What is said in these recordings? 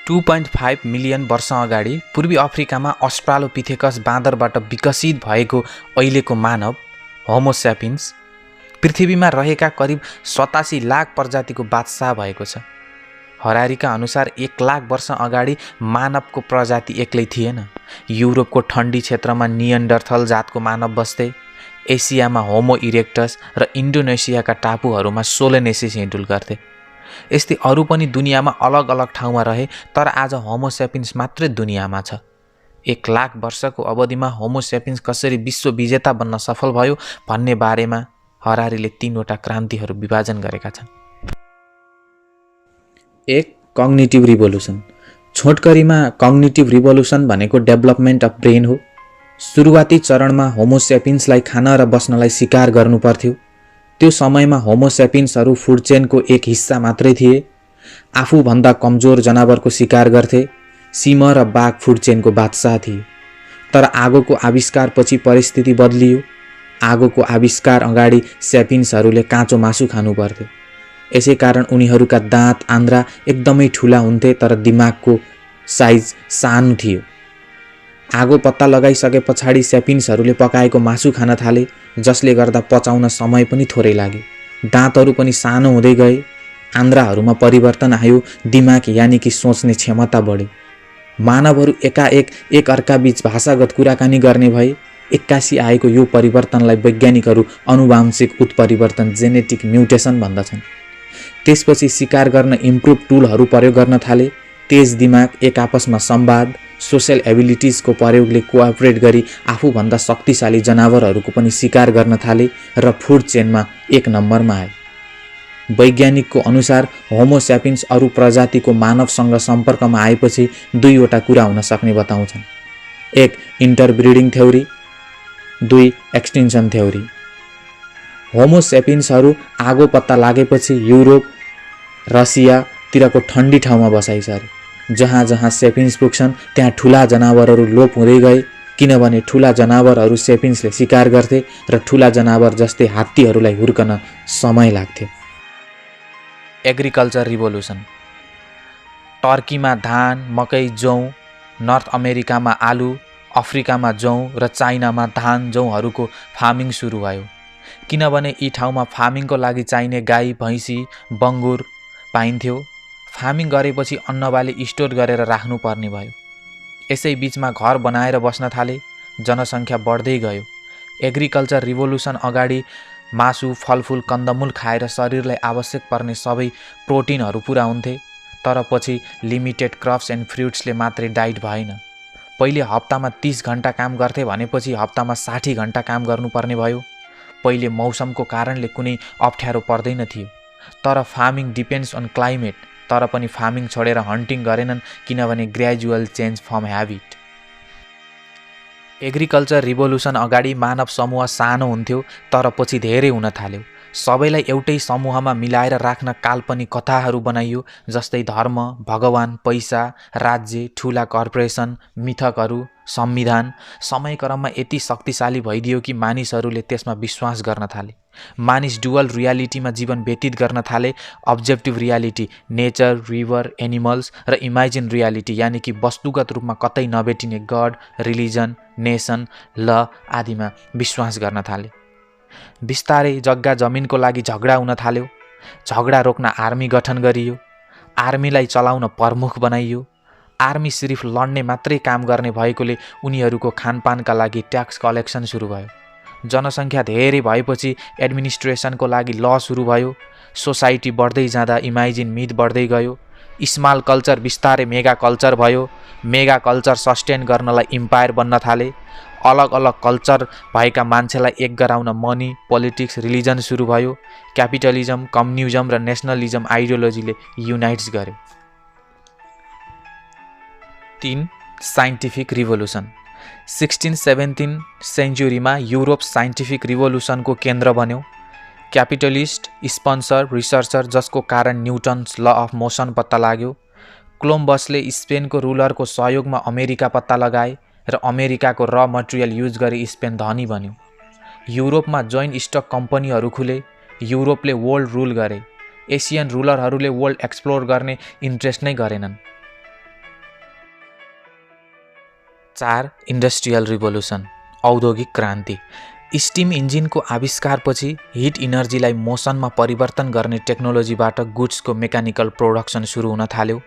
2.5 million वर्ष अगाडि पूर्वी अफ्रिकामा अस्ट्रालोपिथेकस बाँदरबाट विकसित भएको अहिलेको मानव होमोस्यापिन्स पृथ्वीमा रहेका करिब 87 लाख प्रजातिको बादशाह भएको छ। हरारीका अनुसार 1 लाख वर्ष अगाडि मानवको प्रजाति एक्लै थिएन। युरोपको ठन्डी क्षेत्रमा नियन्डरथल जातको मानव बस्थे, एसियामा होमो इरेक्टस र इन्डोनेसियाका टापुहरूमा सोलेनेसिस हिँडुल गर्थे। यस्तै अरू पनि दुनियाँमा अलग अलग ठाउँमा रहे, तर आज होमोस्यापिन्स मात्रै दुनियाँमा छ। 1 लाख वर्षको अवधिमा होमोस्यापिन्स कसरी विश्व विजेता बन्न सफल भयो भन्ने बारेमा हरारीले 3वटा क्रान्तिहरू विभाजन गरेका छन्। 1. Cognitive revolution. छोटकरीमा कग्निटिभ रिभोल्युसन भनेको डेभलपमेन्ट अफ ब्रेन हो। सुरुवाती चरणमा होमोस्यापिन्सलाई खान र बस्नलाई शिकार गर्नु पर्थ्यो। त्यो समयमा होमोस्यापिन्सहरू फुड चेनको एक हिस्सा मात्रै थिए। आफूभन्दा कमजोर जनावरको शिकार गर्थे। सिंह र बाघ फुड चेनको बादशाह थिए। तर आगोको आविष्कारपछि परिस्थिति बदलियो। आगोको आविष्कार अगाडि स्यापिन्सहरूले काँचो मासु खानु पर्थ्यो। यसै कारण उनीहरूका दाँत आन्द्रा एकदमै ठुला हुन्थे, तर दिमागको साइज सानो थियो। आगो पत्ता लगाइसके पछाडि स्यापिन्सहरूले पकाएको मासु खान थाले, जसले गर्दा पचाउन समय पनि थोरै लाग्यो। दाँतहरू पनि सानो हुँदै गए। आन्द्राहरूमा परिवर्तन आयो। दिमाग यानि कि सोच्ने क्षमता बढ्यो। मानवहरू एकाएक एक अर्काबीच भाषागत कुराकानी गर्ने भए। 81 आएको यो परिवर्तनलाई वैज्ञानिकहरू अनुवांशिक उत्परिवर्तन जेनेटिक म्युटेसन भन्दछन्। त्यसपछि शिकार गर्न इम्प्रुभ टुलहरू प्रयोग गर्न थाले। तेज दिमाग, एक आपसमा संवाद, सोशल एबिलिटिजको प्रयोगले कोअपरेट गरी आफूभन्दा शक्तिशाली जनावरहरूको पनि शिकार गर्न थाले र फुड चेनमा 1 नम्बरमा आए। वैज्ञानिकको अनुसार होमोस्यापिन्स अरू प्रजातिको मानवसँग सम्पर्कमा आएपछि 2वटा कुरा हुन सक्ने बताउँछन्। 1. इन्टरब्रिडिङ थ्योरी, 2. एक्सटिन्सन थ्योरी। होमोस्यापिन्सहरू आगो पत्ता लागेपछि युरोप, रसियातिरको ठन्डी ठाउँमा बसाइ सरे। जहाँ जहाँ स्यापिन्स पुग्छन् त्यहाँ ठुला जनावरहरू लोप हुँदै गए, किनभने ठुला जनावरहरू स्यापिन्सले शिकार गर्थे र ठुला जनावर जस्तै हात्तीहरूलाई हुर्कन समय लाग्थ्यो। Agriculture revolution. टर्कीमा धान, मकै, जौँ, नर्थ अमेरिकामा आलु, अफ्रिकामा जौँ र चाइनामा धान जौँहरूको फार्मिङ सुरु भयो, किनभने यी ठाउँमा फार्मिङको लागि चाहिने गाई, भैँसी, बङ्गुर पाइन्थ्यो। फार्मिङ गरेपछि अन्नबाली स्टोर गरेर राख्नु पर्ने भयो। यसै बीचमा घर बनाएर बस्न थाले। जनसङ्ख्या बढ्दै गयो। एग्रिकल्चर रिभोल्युसन अगाडि मासु, फलफुल, कन्दमूल खाएर शरीरलाई आवश्यक पर्ने सबै प्रोटिनहरू पुरा हुन्थे। तर पछि लिमिटेड क्रप्स एन्ड फ्रुट्सले मात्रै डाइट भएन। पहिले हप्तामा 30 घण्टा काम गर्थे भनेपछि हप्तामा 60 घण्टा काम गर्नुपर्ने भयो। पहिले मौसमको कारणले कुनै अप्ठ्यारो पर्दैन थियो। तर फार्मिङ डिपेन्ड्स अन क्लाइमेट। तर पनि फार्मिङ छोडेर हन्टिङ गरेनन्, किनभने gradual change from habit. Agriculture revolution अगाडि मानव समूह सानो हुन्थ्यो, तर पछि धेरै हुन थाल्यो। सबैलाई एउटै समूहमा मिलाएर राख्न काल्पनिक कथाहरू बनाइयो, जस्तै धर्म, भगवान, पैसा, राज्य, ठुला कर्पोरेसन, मिथकहरू, संविधान। समयक्रममा यति शक्तिशाली भइदियो कि मानिसहरूले त्यसमा विश्वास गर्न थाले। मानिस डुअल रियालिटीमा जीवन व्यतीत गर्न थाले। Objective reality, nature, river, animals र इमेजिन रियालिटी यानि कि वस्तुगत रूपमा कतै नभेटिने गड, रिलिजन, नेसन, ल आदिमा विश्वास गर्न थाले। बिस्तारै जग्गा जमिनको लागि झगडा हुन थाल्यो। झगडा रोक्न आर्मी गठन गरियो। आर्मीलाई चलाउन प्रमुख बनाइयो। आर्मी सिर्फ लड्ने मात्रै काम गर्ने भएकोले उनीहरूको खानपानका लागि ट्याक्स कलेक्सन सुरु भयो। जनसङ्ख्या धेरै भएपछि एडमिनिस्ट्रेसनको लागि ल सुरु भयो। सोसाइटी बढ्दै जाँदा इमेजिन मिथ बढ्दै गयो। स्मल कल्चर बिस्तारै मेगा कल्चर भयो। मेगा कल्चर सस्टेन गर्नलाई इम्पायर बन्न थाले। अलग अलग कल्चर भएका मान्छेलाई एक गराउन मनी, पोलिटिक्स, रिलिजन सुरु भयो। क्यापिटलिजम, कम्युनिजम र नेसनलिजम आइडियोलोजीले युनाइट्स गर्यो। 3. Scientific revolution. 16-17 सेन्चुरीमा युरोप साइन्टिफिक रिभोल्युसनको केन्द्र बन्यो। क्यापिटलिस्ट, स्पन्सर, रिसर्चर, जसको कारण न्युटन्स ल अफ मोसन पत्ता लाग्यो। कोलम्बसले स्पेनको रुलरको सहयोगमा अमेरिका पत्ता लगाए र अमेरिकाको र मटेरियल युज गरी स्पेन धनी बन्यो। युरोपमा जोइन्ट स्टक कम्पनीहरू खुले। युरोपले वर्ल्ड रुल गरे। एसियन रुलरहरूले वर्ल्ड एक्सप्लोर गर्ने इन्ट्रेस्ट नै गरेनन्। 4. इन्डस्ट्रियल रिभोल्युसन, औद्योगिक क्रान्ति। स्टिम इन्जिनको आविष्कारपछि हिट इनर्जीलाई मोसनमा परिवर्तन गर्ने टेक्नोलोजीबाट गुड्सको मेकानिकल प्रोडक्सन सुरु हुन थाल्यो।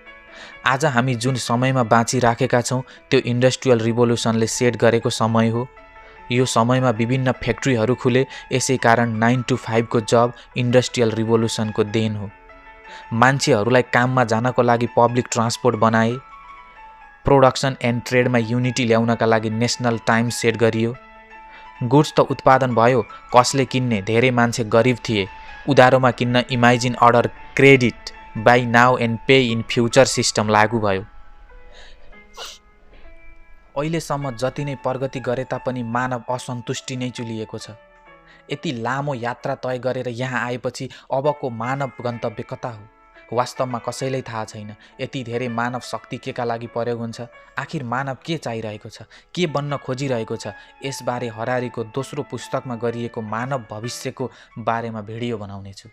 आज हामी जुन समयमा बाँचिराखेका छौँ त्यो इन्डस्ट्रियल रिभोल्युसनले सेट गरेको समय हो। यो समयमा विभिन्न फ्याक्ट्रीहरू खुले, यसै कारण 9 to 5 को जब इन्डस्ट्रियल रिभोल्युसनको देन हो। मान्छेहरूलाई काममा जानको लागि पब्लिक ट्रान्सपोर्ट बनाए। प्रोडक्सन एन्ड ट्रेडमा युनिटी ल्याउनका लागि नेसनल टाइम सेट गरियो। गुड्स त उत्पादन भयो, कसले किन्ने? धेरै मान्छे गरिब थिए। उधारोमा किन्न imagine order credit by now and pay in future system लागू भयो। अहिलेसम्म जति नै प्रगति गरे तापनि मानव असन्तुष्टि नै चुलिएको छ। यति लामो यात्रा तय गरेर यहाँ आएपछि अबको मानव गन्तव्य कता हो? वास्तवमा कसैलाई थाहा छैन। यति धेरै मानव शक्ति केका लागि प्रयोग हुन्छ? आखिर मानव के चाहिरहेको छ? के बन्न खोजिरहेको छ? यसबारे हरारीको दोस्रो पुस्तकमा गरिएको मानव भविष्यको बारेमा भिडियो बनाउनेछु।